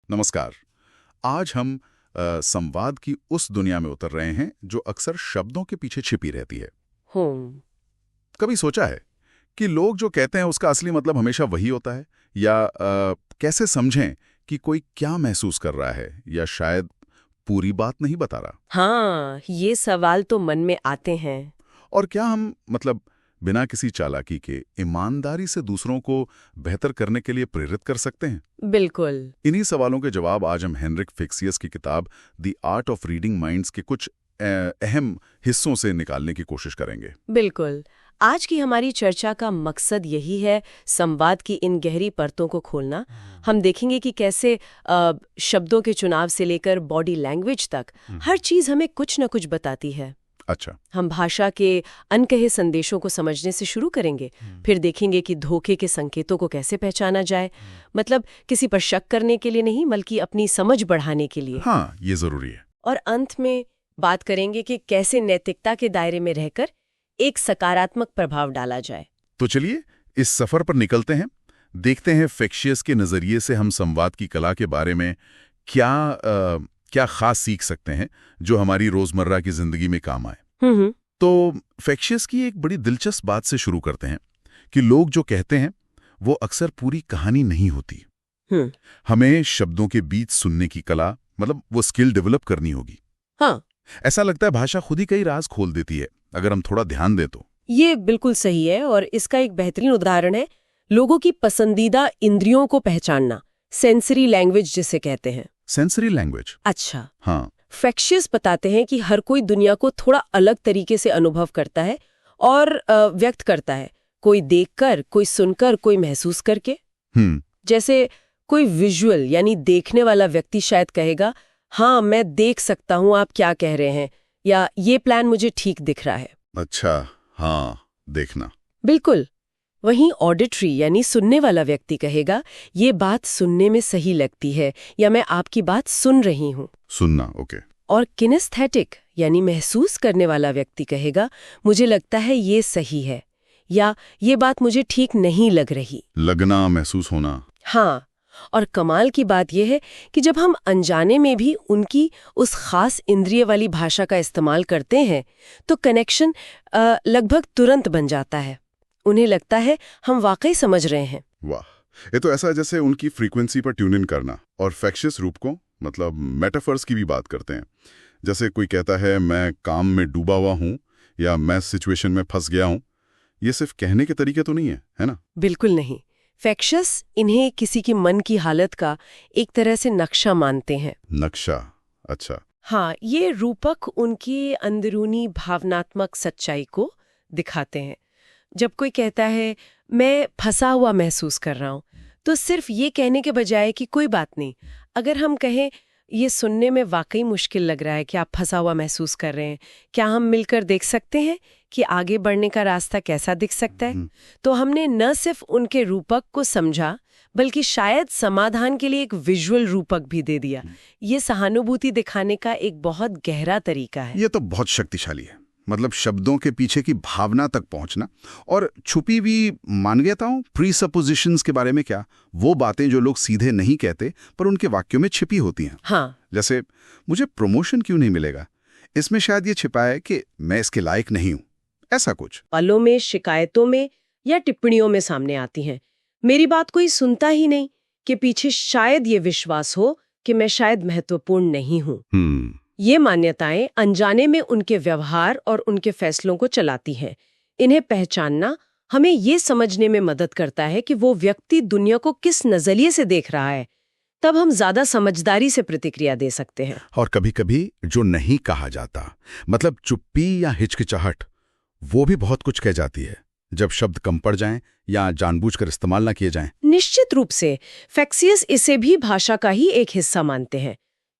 नमस्कार। आज हम संवाद की उस दुनिया में उतर रहे हैं जो अक्सर शब्दों के पीछे छिपी रहती है। कभी सोचा है कि लोग जो कहते हैं उसका असली मतलब हमेशा वही होता है, या कैसे समझें कि कोई क्या महसूस कर रहा है या शायद पूरी बात नहीं बता रहा। हाँ, ये सवाल तो मन में आते हैं। और क्या हम बिना किसी चालाकी के ईमानदारी से दूसरों को बेहतर करने के लिए प्रेरित कर सकते हैं? बिल्कुल। इन्हीं सवालों के जवाब आज हम हेनरिक फिक्सियस की किताब the art of reading minds के कुछ अहम हिस्सों से निकालने की कोशिश करेंगे। बिल्कुल। आज की हमारी चर्चा का मकसद यही है, संवाद की इन गहरी परतों को खोलना। हम देखेंगे कि कैसे शब्दों के चुनाव से लेकर बॉडी लैंग्वेज तक हर चीज हमें कुछ न कुछ बताती है। अच्छा। हम भाषा के अनकहे संदेशों को समझने से शुरू करेंगे, फिर देखेंगे कि धोखे के संकेतों को कैसे पहचाना जाए। मतलब किसी पर शक करने के लिए नहीं, बल्कि अपनी समझ बढ़ाने के लिए। हाँ, ये जरूरी है। और अंत में बात करेंगे कि कैसे नैतिकता के दायरे में रहकर एक सकारात्मक प्रभाव डाला जाए। तो चलिए इस सफर पर निकलते हैं। देखते हैं फिक्सियस के नजरिए से हम संवाद की कला के बारे में क्या खास सीख सकते हैं जो हमारी रोजमर्रा की जिंदगी में काम आए। तो फिक्सियस की एक बड़ी दिलचस्प बात से शुरू करते हैं कि लोग जो कहते हैं वो अक्सर पूरी कहानी नहीं होती। हमें शब्दों के बीच सुनने की कला, वो स्किल डेवलप करनी होगी। हाँ, ऐसा लगता है भाषा खुद ही कई राज खोल देती है अगर हम थोड़ा ध्यान दें तो। ये बिल्कुल सही है, और इसका एक बेहतरीन उदाहरण है लोगों की पसंदीदा इंद्रियों को पहचानना, सेंसरी लैंग्वेज जिसे कहते हैं। Sensory language? अच्छा। हाँ। फिक्सियस बताते हैं कि हर कोई दुनिया को थोड़ा अलग तरीके से अनुभव करता है और व्यक्त करता है। कोई देखकर, कोई सुनकर, कोई महसूस करके। जैसे कोई विजुअल यानी देखने वाला व्यक्ति शायद कहेगा, हाँ मैं देख सकता हूँ आप क्या कह रहे हैं, या ये प्लान मुझे ठीक दिख रहा है। अच्छा, हाँ, देखना। बिल्कुल। वहीं ऑडिटरी यानी सुनने वाला व्यक्ति कहेगा, ये बात सुनने में सही लगती है, या मैं आपकी बात सुन रही हूँ। सुनना, ओके। और किनेस्थेटिक यानी महसूस करने वाला व्यक्ति कहेगा, मुझे लगता है ये सही है, या ये बात मुझे ठीक नहीं लग रही। लगना, महसूस होना। हाँ। और कमाल की बात यह है कि जब हम अनजाने में भी उनकी उस खास इंद्रिय वाली भाषा का इस्तेमाल करते हैं तो कनेक्शन लगभग तुरंत बन जाता है। उन्हें लगता है हम वाकई समझ रहे हैं। वाह, ये तो ऐसा जैसे उनकी फ्रीक्वेंसी पर ट्यून इन करना। और फिक्सियस रूप को मेटाफर्स की भी बात करते हैं। जैसे कोई कहता है मैं काम में डूबा हुआ हूँ, या मैं सिचुएशन में फंस गया हूँ। ये सिर्फ कहने के तरीके तो नहीं है ना? बिल्कुल नहीं। फिक्सियस इन्हें किसी की मन की हालत का एक तरह से नक्शा मानते हैं। नक्शा? अच्छा। हाँ, ये रूपक उनकी अंदरूनी भावनात्मक सच्चाई को दिखाते हैं। जब कोई कहता है मैं फंसा हुआ महसूस कर रहा हूँ, तो सिर्फ ये कहने के बजाय कि कोई बात नहीं, अगर हम कहें ये सुनने में वाकई मुश्किल लग रहा है कि आप फंसा हुआ महसूस कर रहे हैं, क्या हम मिलकर देख सकते हैं कि आगे बढ़ने का रास्ता कैसा दिख सकता है? तो हमने न सिर्फ उनके रूपक को समझा, बल्कि शायद समाधान के लिए एक विजुअल रूपक भी दे दिया। ये सहानुभूति दिखाने का एक बहुत गहरा तरीका है। ये तो बहुत शक्तिशाली है। शब्दों के पीछे की भावना तक पहुंचना। और छुपी हुई मान्यताओं, प्रीसपोजिशंस के बारे में क्या? वो बातें जो लोग सीधे नहीं कहते पर उनके वाक्यों में छिपी होती हैं। हाँ। जैसे मुझे प्रमोशन क्यों नहीं मिलेगा, इसमें शायद ये छिपा है कि मैं इसके लायक नहीं हूं। ऐसा कुछ पलों में, शिकायतों में या टिप्पणियों में सामने आती हैं। मेरी बात कोई सुनता ही नहीं के पीछे शायद ये विश्वास हो कि मैं शायद महत्वपूर्ण नहीं हूं। ये मान्यताएं अनजाने में उनके व्यवहार और उनके फैसलों को चलाती हैं। इन्हें पहचानना हमें ये समझने में मदद करता है कि वो व्यक्ति दुनिया को किस नजरिए से देख रहा है। तब हम ज्यादा समझदारी से प्रतिक्रिया दे सकते हैं। और कभी-कभी जो नहीं कहा जाता, चुप्पी या हिचकिचाहट, वो भी बहुत कुछ कह जाती है जब शब्द कम पड़ जाएं या जानबूझकर इस्तेमाल ना किए जाएं। निश्चित रूप से फिक्सियस इसे भी भाषा का ही एक हिस्सा मानते हैं।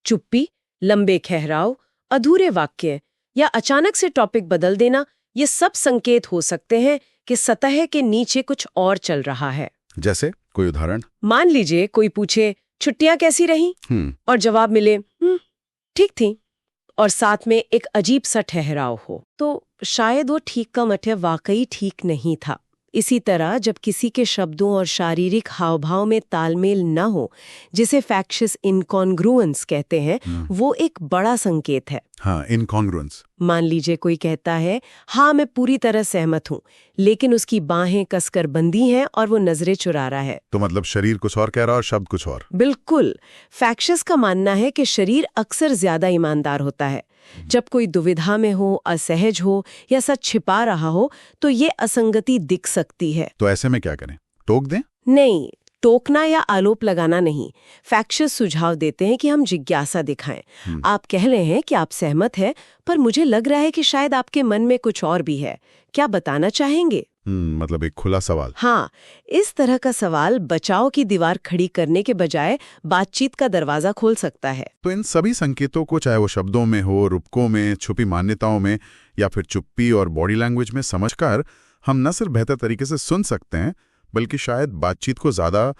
चुप्पी, लंबे ठहराव, अधूरे वाक्य या अचानक से टॉपिक बदल देना, ये सब संकेत हो सकते हैं कि सतह के नीचे कुछ और चल रहा है। जैसे कोई उदाहरण? मान लीजिए कोई पूछे छुट्टियां कैसी रहीं, और जवाब मिले ठीक थी, और साथ में एक अजीब सा ठहराव हो, तो शायद वो ठीक का मतलब वाकई ठीक नहीं था। इसी तरह जब किसी के शब्दों और शारीरिक हावभाव में तालमेल न हो, जिसे फैक्शियस इनकॉन्ग्रुएंस कहते हैं, वो एक बड़ा संकेत है। हाँ, इनकॉन्ग्रुएंस। मान लीजिए कोई कहता है, हाँ मैं पूरी तरह सहमत हूँ, लेकिन उसकी बाहें कसकर बंधी हैं और वो नजरें चुरा रहा है। तो मतलब शरीर कुछ और कह रहा और शब्द कुछ और। बिल्कुल। फैक्शियस का मानना है कि शरीर अक्सर ज्यादा ईमानदार होता है। जब कोई दुविधा में हो, असहज हो या सच छिपा रहा हो, तो ये असंगति दिख सकती है। तो ऐसे में क्या करें? टोक दें? नहीं, टोकना या आरोप लगाना नहीं। फैक्शियस सुझाव देते हैं कि हम जिज्ञासा दिखाएं। आप कह रहे हैं कि आप सहमत हैं, पर मुझे लग रहा है कि शायद आपके मन में कुछ और भी है। क्या बताना चाहेंगे? मतलब एक खुला सवाल। हाँ, इस तरह का सवाल बचाव की दीवार खड़ी करने के बजाय बातचीत का दरवाजा खोल सकता है। तो इन सभी संकेतों को, चाहे वो शब्दों में हो, रूपकों में, छुपी मान्यताओं में या फिर चुप्पी और बॉडी लैंग्वेज में समझकर हम न सिर्फ बेहतर तरीके से सुन सकते हैं, बल्कि शायद बातचीत को ज्यादा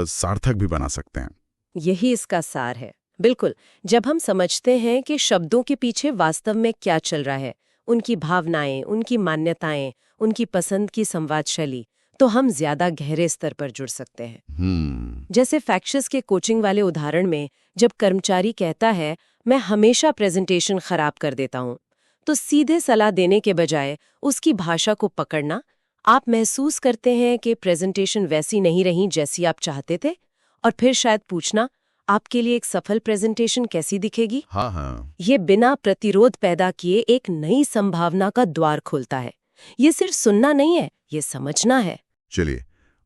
सार्थक भी बना सकते हैं। यही इसका सार है। बिल्कुल, जब हम समझते हैं कि शब्दों के पीछे वास्तव में क्या चल रहा है, उनकी भावनाएं, उनकी मान्यताएं, उनकी पसंद की संवाद शैली, तो हम ज्यादा गहरे स्तर पर जुड़ सकते हैं। जैसे फैक्शियस के कोचिंग वाले उदाहरण में, जब कर्मचारी कहता है मैं हमेशा प्रेजेंटेशन खराब कर देता हूँ, तो सीधे सलाह देने के बजाय उसकी भाषा को पकड़ना, आप महसूस करते हैं कि प्रेजेंटेशन वैसी नहीं रही जैसी आप चाहते थे, और फिर शायद पूछना, आपके लिए एक सफल प्रेजेंटेशन कैसी दिखेगी? हाँ। ये बिना प्रतिरोध पैदा किए एक नई संभावना का द्वार खोलता है। ये सिर्फ सुनना नहीं है, ये समझना है। चलिए,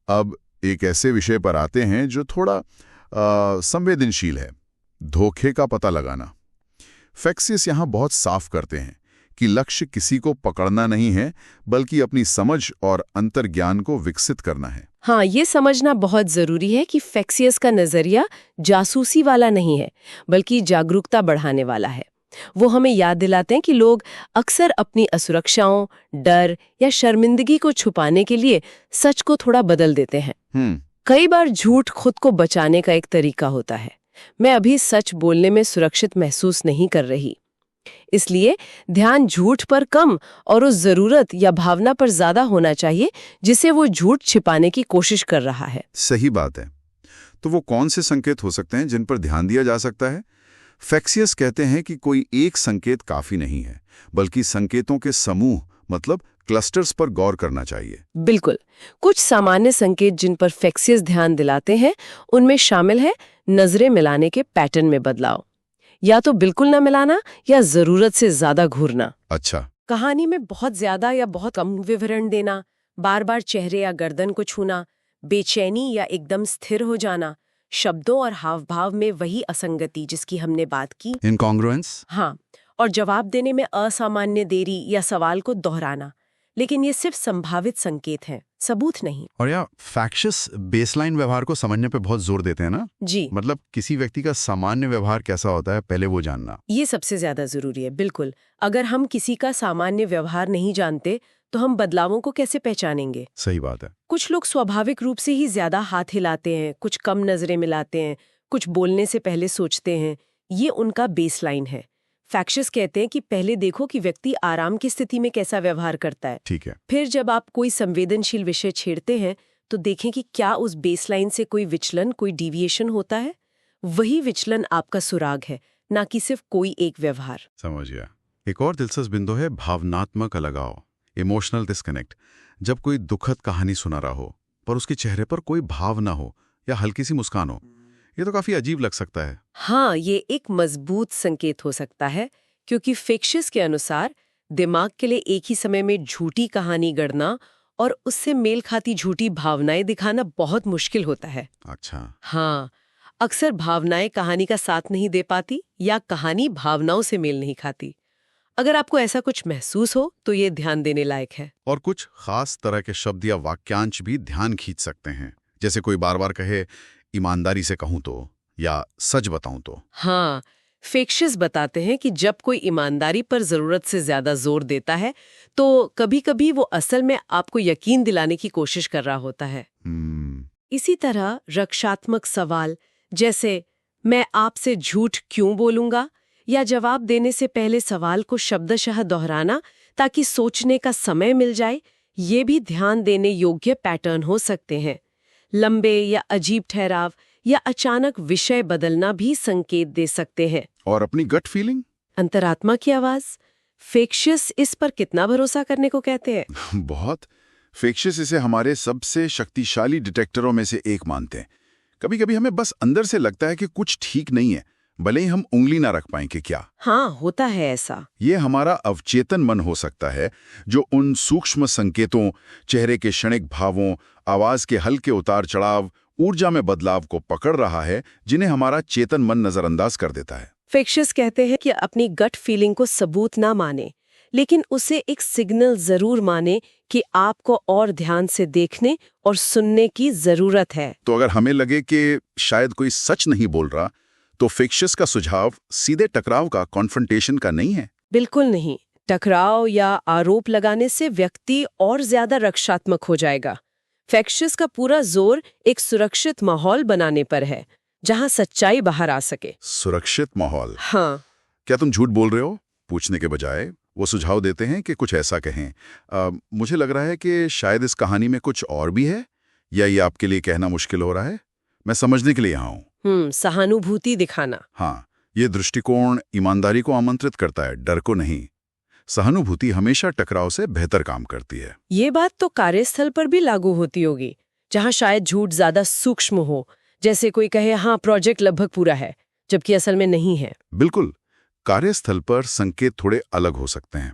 अब एक ऐसे विषय पर आते हैं जो थोड़ा संवेदनशील है, धोखे का पता लगाना। फैक्शियस यहाँ बहुत साफ करते हैं कि लक्ष्य किसी को पकड़ना नहीं है, बल्कि अपनी समझ और अंतर्ज्ञान को विकसित करना है। हाँ, ये समझना बहुत जरूरी है कि फैक्शियस का नजरिया जासूसी वाला नहीं है, बल्कि जागरूकता बढ़ाने वाला है। वो हमें याद दिलाते हैं कि लोग अक्सर अपनी असुरक्षाओं, डर या शर्मिंदगी को छुपाने के लिए सच को थोड़ा बदल देते हैं। कई बार झूठ खुद को बचाने का एक तरीका होता है। मैं अभी सच बोलने में सुरक्षित महसूस नहीं कर रही, इसलिए ध्यान झूठ पर कम और उस जरूरत या भावना पर ज्यादा होना चाहिए जिसे वो झूठ छिपाने की कोशिश कर रहा है। सही बात है। तो वो कौन से संकेत हो सकते हैं जिन पर ध्यान दिया जा सकता है? फैक्शियस कहते हैं कि कोई एक संकेत काफी नहीं है, बल्कि संकेतों के समूह, मतलब क्लस्टर्स पर गौर करना चाहिए। बिल्कुल। कुछ सामान्य संकेत जिन पर फैक्शियस ध्यान दिलाते हैं, उनमें शामिल है नजरें मिलाने के पैटर्न में बदलाव, या तो बिल्कुल न मिलाना या जरूरत से ज्यादा घूरना। अच्छा। कहानी में बहुत ज्यादा या बहुत कम विवरण देना, बार बार चेहरे या गर्दन को छूना, बेचैनी या एकदम स्थिर हो जाना, शब्दों और हावभाव में वही असंगति जिसकी हमने बात की, इनकॉन्ग्रुएंस। हाँ, और जवाब देने में असामान्य देरी या सवाल को दोहराना। लेकिन ये सिर्फ संभावित संकेत हैं, सबूत नहीं। और या फैक्शियस बेसलाइन व्यवहार को समझने पे बहुत जोर देते हैं ना? जी, मतलब किसी व्यक्ति का सामान्य व्यवहार कैसा होता है, पहले वो जानना। ये सबसे ज्यादा जरूरी है। बिल्कुल, अगर हम किसी का सामान्य व्यवहार नहीं जानते तो हम बदलावों को कैसे पहचानेंगे? सही बात है। कुछ लोग स्वाभाविक रूप से ही ज्यादा हाथ हिलाते हैं, कुछ कम नजरें मिलाते हैं, कुछ बोलने से पहले सोचते हैं। ये उनका बेसलाइन है। फैक्शियस कहते हैं कि पहले देखो कि व्यक्ति आराम की स्थिति में कैसा व्यवहार करता है। ठीक है। फिर जब आप कोई संवेदनशील विषय छेड़ते हैं तो देखें कि क्या उस बेसलाइन से कोई विचलन, कोई डिविएशन होता है। वही विचलन आपका सुराग है, ना कि सिर्फ कोई एक व्यवहार। समझ गया। एक और दिलचस्प बिंदु है भावनात्मक अलगाव, इमोशनल डिस्कनेक्ट। जब कोई दुखद कहानी सुना रहा हो पर उसके चेहरे पर कोई भाव ना हो या हल्की सी मुस्कान हो, ये तो काफी अजीब लग सकता है। हाँ, ये एक मजबूत संकेत हो सकता है, क्योंकि फैक्शियस के अनुसार दिमाग के लिए एक ही समय में झूठी कहानी गढ़ना और उससे मेल खाती झूठी भावनाएं दिखाना बहुत मुश्किल होता है। अच्छा। हाँ, अक्सर भावनाएं कहानी का साथ नहीं दे पाती या कहानी भावनाओं से मेल नहीं खाती। अगर आपको ऐसा कुछ महसूस हो तो ये ध्यान देने लायक है। और कुछ खास तरह के शब्द या वाक्यांश भी ध्यान खींच सकते हैं, जैसे कोई बार बार कहे ईमानदारी से कहूं तो, या सच बताऊं तो। हाँ, फैक्शियस बताते हैं कि जब कोई ईमानदारी पर जरूरत से ज्यादा जोर देता है तो कभी-कभी वो असल में आपको यकीन दिलाने की कोशिश कर रहा होता है। इसी तरह रक्षात्मक सवाल, जैसे मैं आपसे झूठ क्यों बोलूंगा, या जवाब देने से पहले सवाल को शब्दशः दोहराना ताकि सोचने का समय मिल जाए, ये भी ध्यान देने योग्य पैटर्न हो सकते हैं। लंबे या अजीब ठहराव या अचानक विषय बदलना भी संकेत दे सकते हैं। और अपनी गट फीलिंग? अंतरात्मा की आवाज, फेक्शियस इस पर कितना भरोसा करने को कहते हैं? बहुत। फेक्शियस इसे हमारे सबसे शक्तिशाली डिटेक्टरों में से एक मानते हैं। कभी कभी हमें बस अंदर से लगता है कि कुछ ठीक नहीं है, भले ही हम उंगली ना रख पाएं कि क्या। हाँ, होता है ऐसा। ये हमारा अवचेतन मन हो सकता है जो उन सूक्ष्म संकेतों, चेहरे के क्षणिक भावों, आवाज के हल्के उतार चढ़ाव, ऊर्जा में बदलाव को पकड़ रहा है, जिन्हें हमारा चेतन मन नजरअंदाज कर देता है। फेक्शियस कहते हैं कि अपनी गट फीलिंग को सबूत ना माने, लेकिन उसे एक सिग्नल जरूर माने कि आपको और ध्यान से देखने और सुनने की जरूरत है। तो अगर हमें लगे कि शायद कोई सच नहीं बोल रहा, तो फेक्शियस का सुझाव सीधे टकराव का, कॉन्फ्रंटेशन का नहीं है। बिल्कुल नहीं। टकराव या आरोप लगाने से व्यक्ति और ज्यादा रक्षात्मक हो जाएगा। फेक्शियस का पूरा जोर एक सुरक्षित माहौल बनाने पर है, जहां सच्चाई बाहर आ सके। सुरक्षित माहौल? हाँ। क्या तुम झूठ बोल रहे हो पूछने के बजाय वो सुझाव देते हैं कि कुछ ऐसा कहें, मुझे लग रहा है कि शायद इस कहानी में कुछ और भी है, या ये आपके लिए कहना मुश्किल हो रहा है? मैं समझने के लिए यहाँ हूँ। सहानुभूति दिखाना। हाँ, ये दृष्टिकोण ईमानदारी को आमंत्रित करता है, डर को नहीं। सहानुभूति हमेशा टकराव से बेहतर काम करती है। ये बात तो कार्यस्थल पर भी लागू होती होगी, जहां शायद झूठ ज्यादा सूक्ष्म हो, जैसे कोई कहे हाँ प्रोजेक्ट लगभग पूरा है, जबकि असल में नहीं है। बिल्कुल। कार्यस्थल पर संकेत थोड़े अलग हो सकते हैं।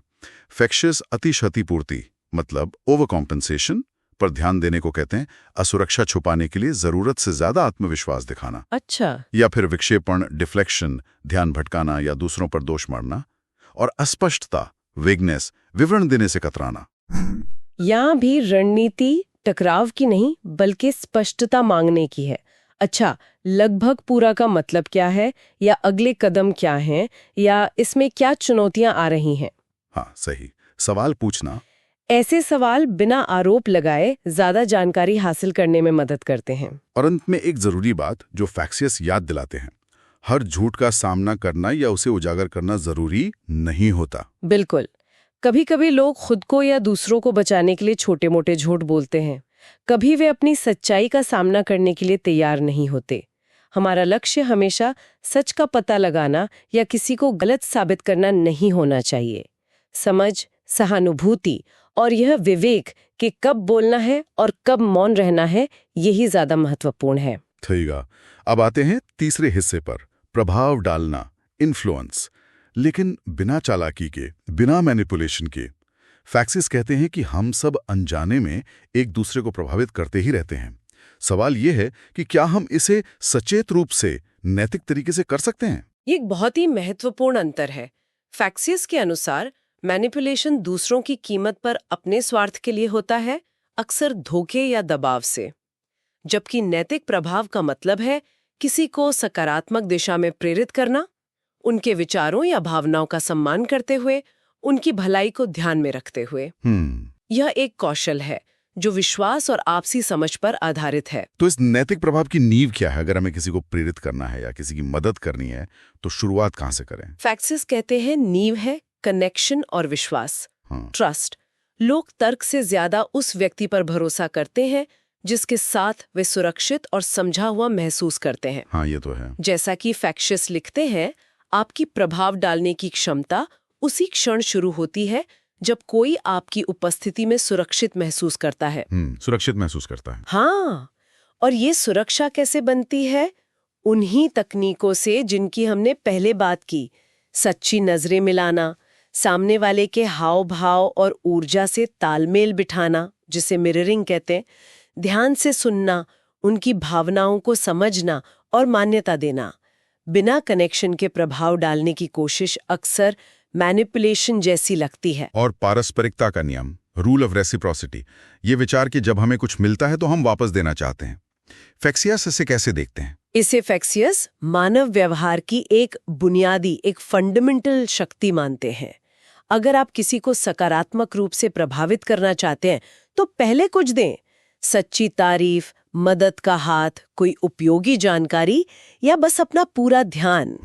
फेक्शियस अतिशतिपूर्ति, मतलब ओवर कॉम्पेंसेशन पर ध्यान देने को कहते हैं। असुरक्षा छुपाने के लिए जरूरत से ज्यादा आत्मविश्वास दिखाना। अच्छा। या फिर विक्षेपण, डिफ्लेक्शन, ध्यान भटकाना या दूसरों पर दोष मारना। और अस्पष्टता, वेगनेस, विवरण देने से कतराना। यहाँ भी रणनीति टकराव की नहीं बल्कि स्पष्टता मांगने की है। अच्छा, लगभग पूरा का मतलब क्या है, या अगले कदम क्या हैं, या इसमें क्या चुनौतियां आ रही हैं? हाँ, सही सवाल पूछना। ऐसे सवाल बिना आरोप लगाए ज्यादा जानकारी हासिल करने में मदद करते हैं। और अंत में एक जरूरी बात जो फेक्शियस याद दिलाते हैं, हर झूठ का सामना करना या उसे उजागर करना जरूरी नहीं होता। बिल्कुल। कभी कभी लोग खुद को या दूसरों को बचाने के लिए छोटे मोटे झूठ बोलते हैं। कभी वे अपनी सच्चाई का सामना करने के लिए तैयार नहीं होते। हमारा लक्ष्य हमेशा सच का पता लगाना या किसी को गलत साबित करना नहीं होना चाहिए। समझ, सहानुभूति और यह विवेक कि कब बोलना है और कब मौन रहना है, यही ज्यादा महत्वपूर्ण है। ठीक है। अब आते हैं तीसरे हिस्से पर, प्रभाव डालना, इन्फ्लुएंस, लेकिन बिना चालाकी के, बिना मैनिपुलेशन के। फेक्शियस कहते हैं कि हम सब अनजाने में एक दूसरे को प्रभावित करते ही रहते हैं। सवाल यह है कि क्या हम इसे सचेत रूप से, नैतिक तरीके से कर सकते हैं? ये एक बहुत ही महत्वपूर्ण अंतर है। फेक्शियस के अनुसार मैनिपुलेशन दूसरों की कीमत पर अपने स्वार्थ के लिए होता है, अक्सर धोखे या दबाव से, जबकि नैतिक प्रभाव का मतलब है किसी को सकारात्मक दिशा में प्रेरित करना, उनके विचारों या भावनाओं का सम्मान करते हुए, उनकी भलाई को ध्यान में रखते हुए। यह एक कौशल है जो विश्वास और आपसी समझ पर आधारित है। तो इस नैतिक प्रभाव की नींव क्या है? अगर हमें किसी को प्रेरित करना है या किसी की मदद करनी है, तो शुरुआत कहाँ से करें? फेक्शियस कहते हैं नींव है कनेक्शन और विश्वास, ट्रस्ट। लोग तर्क से ज्यादा उस व्यक्ति पर भरोसा करते हैं जिसके साथ वे सुरक्षित और समझा हुआ महसूस करते हैं। हाँ, ये तो है। जैसा कि फेक्शियस लिखते हैं, आपकी प्रभाव डालने की क्षमता उसी क्षण शुरू होती है जब कोई आपकी उपस्थिति में सुरक्षित महसूस करता है। सुरक्षित महसूस करता है। हाँ, और ये सुरक्षा कैसे बनती है? उन्हीं तकनीकों से जिनकी हमने पहले बात की। सच्ची नजरें मिलाना, सामने वाले के हाव भाव और ऊर्जा से तालमेल बिठाना, जिसे मिररिंग कहते हैं, ध्यान से सुनना, उनकी भावनाओं को समझना और मान्यता देना। बिना कनेक्शन के प्रभाव डालने की कोशिश अक्सर मैनिपुलेशन जैसी लगती है। और पारस्परिकता का नियम, रूल ऑफ रेसिप्रोसिटी, ये विचार कि जब हमें कुछ मिलता है तो हम वापस देना चाहते हैं। फेक्शियस इसे कैसे देखते हैं? इसे फेक्शियस मानव व्यवहार की एक बुनियादी, एक फंडामेंटल शक्ति मानते हैं। अगर आप किसी को सकारात्मक रूप से प्रभावित करना चाहते हैं तो पहले कुछ दें। सच्ची तारीफ, मदद का हाथ, कोई उपयोगी जानकारी या बस अपना पूरा ध्यान।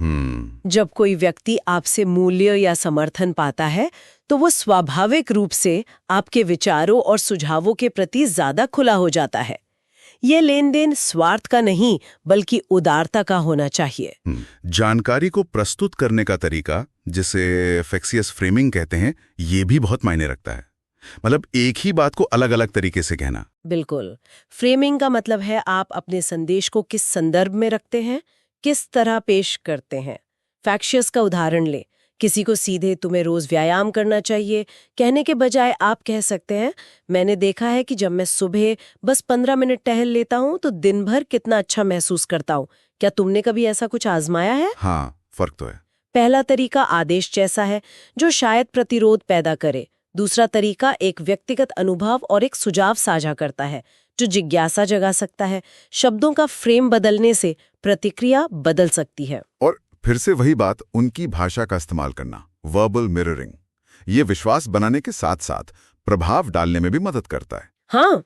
जब कोई व्यक्ति आपसे मूल्य या समर्थन पाता है तो वो स्वाभाविक रूप से आपके विचारों और सुझावों के प्रति ज्यादा खुला हो जाता है। ये लेन देन स्वार्थ का नहीं बल्कि उदारता का होना चाहिए। जानकारी को प्रस्तुत करने का तरीका, जिसे फेक्सियस फ्रेमिंग कहते हैं, ये भी बहुत मायने रखता है। मतलब एक ही बात को अलग अलग तरीके से कहना। बिल्कुल। फ्रेमिंग का मतलब है आप अपने संदेश को किस संदर्भ में रखते हैं, किस तरह पेश करते हैं। फैक्शियस का उदाहरण ले। किसी को सीधे तुम्हें रोज व्यायाम करना चाहिए कहने के बजाय आप कह सकते हैं, मैंने देखा है कि जब मैं सुबह बस 15 मिनट टहल लेता हूँ तो दिन भर कितना अच्छा महसूस करता हूँ। क्या तुमने कभी ऐसा कुछ आजमाया है? हाँ, फर्क तो है। पहला तरीका आदेश जैसा है, जो शायद प्रतिरोध पैदा करे। दूसरा तरीका एक व्यक्तिगत अनुभव और एक सुझाव साझा करता है, जो जिज्ञासा जगा सकता है। शब्दों का फ्रेम बदलने से प्रतिक्रिया बदल सकती है। और फिर से वही बात, उनकी भाषा का इस्तेमाल करना, वर्बल मिररिंग, ये विश्वास बनाने के साथ साथ प्रभाव डालने में भी मदद करता है। हाँ,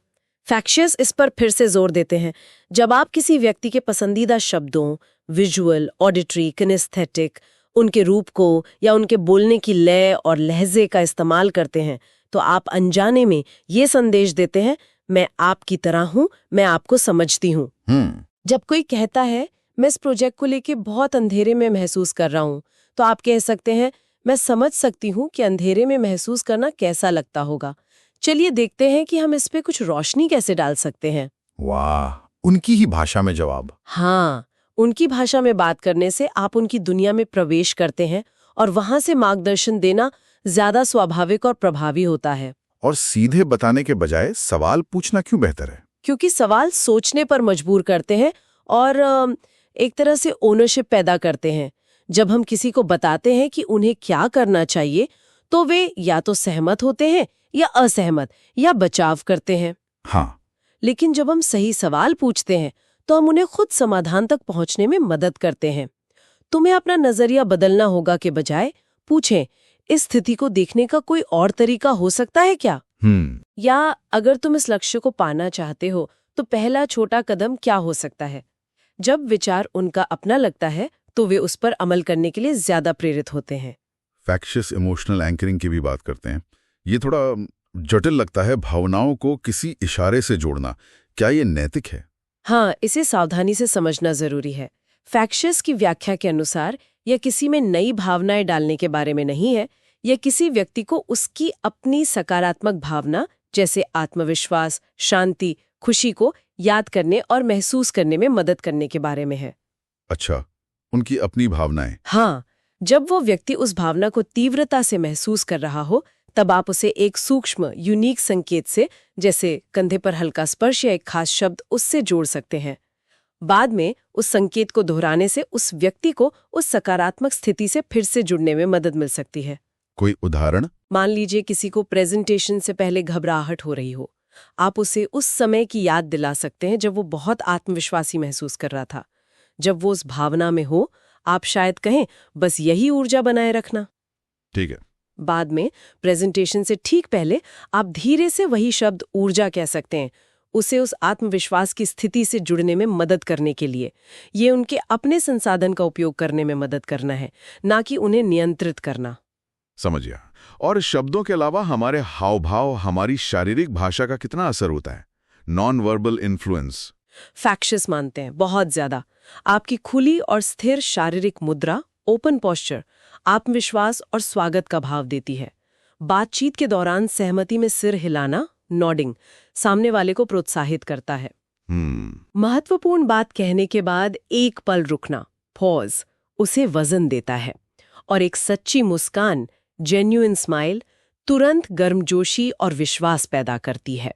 फैक्शियस इस पर फिर से जोर देते हैं। जब आप किसी व्यक्ति के पसंदीदा शब्दों, विजुअल, ऑडिटरी, किनेस्थेटिक, उनके रूप को या उनके बोलने की लय और लहजे का इस्तेमाल करते हैं, तो आप अनजाने में ये संदेश देते हैं, मैं आपकी तरह हूं, मैं आपको समझती हूं। जब कोई कहता है मैं इस प्रोजेक्ट को लेके बहुत अंधेरे में महसूस कर रहा हूं, तो आप कह सकते हैं, मैं समझ सकती हूं कि अंधेरे में महसूस करना कैसा लगता होगा। चलिए देखते हैं कि हम इस पे कुछ रोशनी कैसे डाल सकते हैं। वाह, उनकी ही भाषा में जवाब। हाँ, उनकी भाषा में बात करने से आप उनकी दुनिया में प्रवेश करते हैं और वहां से मार्गदर्शन देना ज्यादा स्वाभाविक और प्रभावी होता है। और सीधे बताने के बजाय सवाल पूछना क्यों बेहतर है? क्योंकि सवाल सोचने पर मजबूर करते हैं और एक तरह से ओनरशिप पैदा करते हैं। जब हम किसी को बताते हैं कि उन्हें क्या करना चाहिए, तो वे या तो सहमत होते हैं या असहमत या बचाव करते हैं। हाँ, लेकिन जब हम सही सवाल पूछते हैं तो हम उन्हें खुद समाधान तक पहुंचने में मदद करते हैं। तुम्हें अपना नजरिया बदलना होगा के बजाय पूछें, इस स्थिति को देखने का कोई और तरीका हो सकता है क्या? या अगर तुम इस लक्ष्य को पाना चाहते हो तो पहला छोटा कदम क्या हो सकता है? जब विचार उनका अपना लगता है तो वे उस पर अमल करने के लिए ज्यादा प्रेरित होते हैं। फैक्शियस इमोशनल एंकरिंग की भी बात करते हैं। ये थोड़ा जटिल लगता है, भावनाओं को किसी इशारे से जोड़ना। क्या ये नैतिक है? हाँ, इसे सावधानी से समझना जरूरी है। फैक्शियस की व्याख्या के अनुसार यह किसी में नई भावनाएं डालने के बारे में नहीं है। यह किसी व्यक्ति को उसकी अपनी सकारात्मक भावना जैसे आत्मविश्वास, शांति, खुशी को याद करने और महसूस करने में मदद करने के बारे में है। अच्छा, उनकी अपनी भावनाएं। हाँ, जब वो व्यक्ति उस भावना को तीव्रता से महसूस कर रहा हो, तब आप उसे एक सूक्ष्म, यूनिक संकेत से, जैसे कंधे पर हल्का स्पर्श या एक खास शब्द, उससे जोड़ सकते हैं। बाद में उस संकेत को दोहराने से उस व्यक्ति को उस सकारात्मक स्थिति से फिर से जुड़ने में मदद मिल सकती है। कोई उदाहरण? मान लीजिए किसी को प्रेजेंटेशन से पहले घबराहट हो रही हो। आप उसे उस समय की याद दिला सकते हैं जब वो बहुत आत्मविश्वासी महसूस कर रहा था। जब वो उस भावना में हो, आप शायद कहें, बस यही ऊर्जा बनाए रखना। ठीक है। बाद में प्रेजेंटेशन से ठीक पहले आप धीरे से वही शब्द ऊर्जा कह सकते हैं, उसे उस आत्मविश्वास की स्थिति से जुड़ने में मदद करने के लिए। ये उनके अपने संसाधन का उपयोग करने में मदद करना है, ना कि उन्हें नियंत्रित करना। समझ गया। और शब्दों के अलावा हमारे हाव भाव, हमारी शारीरिक भाषा का कितना असर होता है? Non verbal influence. फैक्शियस मानते हैं बहुत ज्यादा। आपकी खुली और स्थिर शारीरिक मुद्रा, ओपन पोस्चर, आत्मविश्वास और स्वागत का भाव देती है। बातचीत के दौरान सहमति में सिर हिलाना, नॉडिंग, सामने वाले को प्रोत्साहित करता है। महत्वपूर्ण बात कहने के बाद एक पल रुकना, पॉज, उसे वजन देता है। और एक सच्ची मुस्कान, जेन्युइन स्माइल, तुरंत गर्मजोशी और विश्वास पैदा करती है।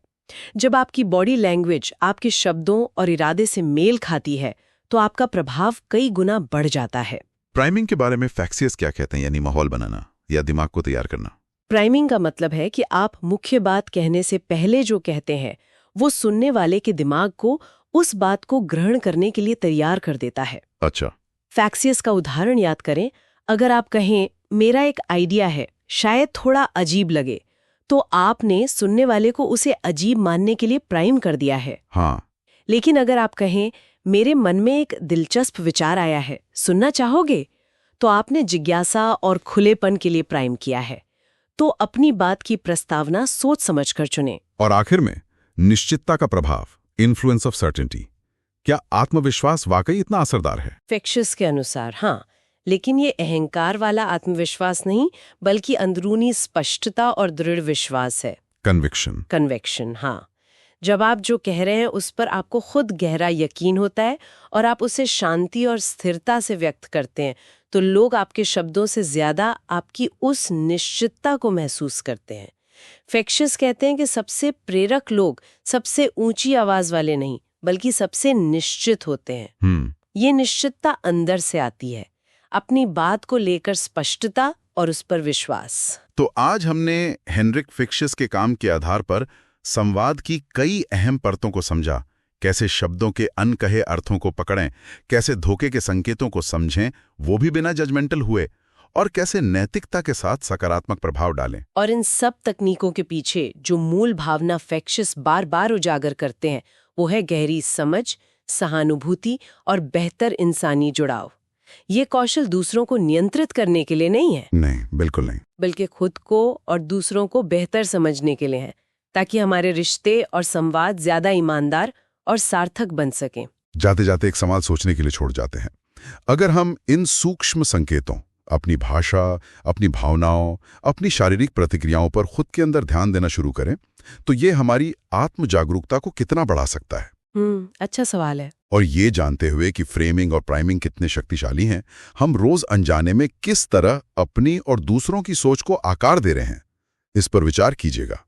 जब आपकी बॉडी लैंग्वेज आपके शब्दों और इरादे से मेल खाती है, तो आपका प्रभाव कई गुना बढ़ जाता है। प्राइमिंग के बारे में फैक्शियस क्या कहते हैं, यानी माहौल बनाना या दिमाग को तैयार करना? प्राइमिंग का मतलब है कि आप मुख्य बात कहने से पहले जो कहते हैं, वो सुनने वाले के दिमाग को उस बात को ग्रहण करने के लिए तैयार कर देता है। अच्छा। फैक्शियस का उदाहरण याद करें। अगर आप कहें, मेरा एक आइडिया है, शायद थोड़ा अजीब लगे, तो आपने सुनने वाले को उसे अजीब मानने के लिए प्राइम कर दिया है। हाँ। लेकिन अगर आप कहें मेरे मन में एक दिलचस्प विचार आया है, सुनना चाहोगे, तो आपने जिज्ञासा और खुलेपन के लिए प्राइम किया है। तो अपनी बात की प्रस्तावना सोच समझकर चुनें। और आखिर में निश्चितता का प्रभाव, इन्फ्लुएंस ऑफ सर्टेनिटी। क्या आत्मविश्वास वाकई इतना असरदार है? फेक्शियस के अनुसार हाँ, लेकिन ये अहंकार वाला आत्मविश्वास नहीं, बल्कि अंदरूनी स्पष्टता और दृढ़ विश्वास है। कन्विक्शन, हाँ। जब आप जो कह रहे हैं उस पर आपको खुद गहरा यकीन होता है और आप उसे शांति और स्थिरता से व्यक्त करते हैं, तो लोग आपके शब्दों से ज्यादा आपकी उस निश्चितता को महसूस करते हैं। फेक्शियस कहते हैं कि सबसे प्रेरक लोग सबसे ऊंची आवाज वाले नहीं, बल्कि सबसे निश्चित होते हैं। ये निश्चितता अंदर से आती है, अपनी बात को लेकर स्पष्टता और उस पर विश्वास। तो आज हमने हेनरिक फेक्शियस के काम के आधार पर संवाद की कई अहम परतों को समझा। कैसे शब्दों के अनकहे अर्थों को पकड़ें, कैसे धोखे के संकेतों को समझें, वो भी बिना जजमेंटल हुए, और कैसे नैतिकता के साथ सकारात्मक प्रभाव डालें। और इन सब तकनीकों के पीछे जो मूल भावना फेक्शियस बार बार उजागर करते हैं, वो है गहरी समझ, सहानुभूति और बेहतर इंसानी जुड़ाव। ये कौशल दूसरों को नियंत्रित करने के लिए नहीं है, नहीं, बिल्कुल नहीं, बल्कि खुद को और दूसरों को बेहतर समझने के लिए है, ताकि हमारे रिश्ते और संवाद ज्यादा ईमानदार और सार्थक बन सकें। जाते जाते एक सवाल सोचने के लिए छोड़ जाते हैं। अगर हम इन सूक्ष्म संकेतों, अपनी भाषा, अपनी भावनाओं, अपनी शारीरिक प्रतिक्रियाओं पर खुद के अंदर ध्यान देना शुरू करें, तो ये हमारी आत्म जागरूकता को कितना बढ़ा सकता है? अच्छा सवाल है। और ये जानते हुए कि फ्रेमिंग और प्राइमिंग कितने शक्तिशाली हैं, हम रोज अनजाने में किस तरह अपनी और दूसरों की सोच को आकार दे रहे हैं, इस पर विचार कीजिएगा।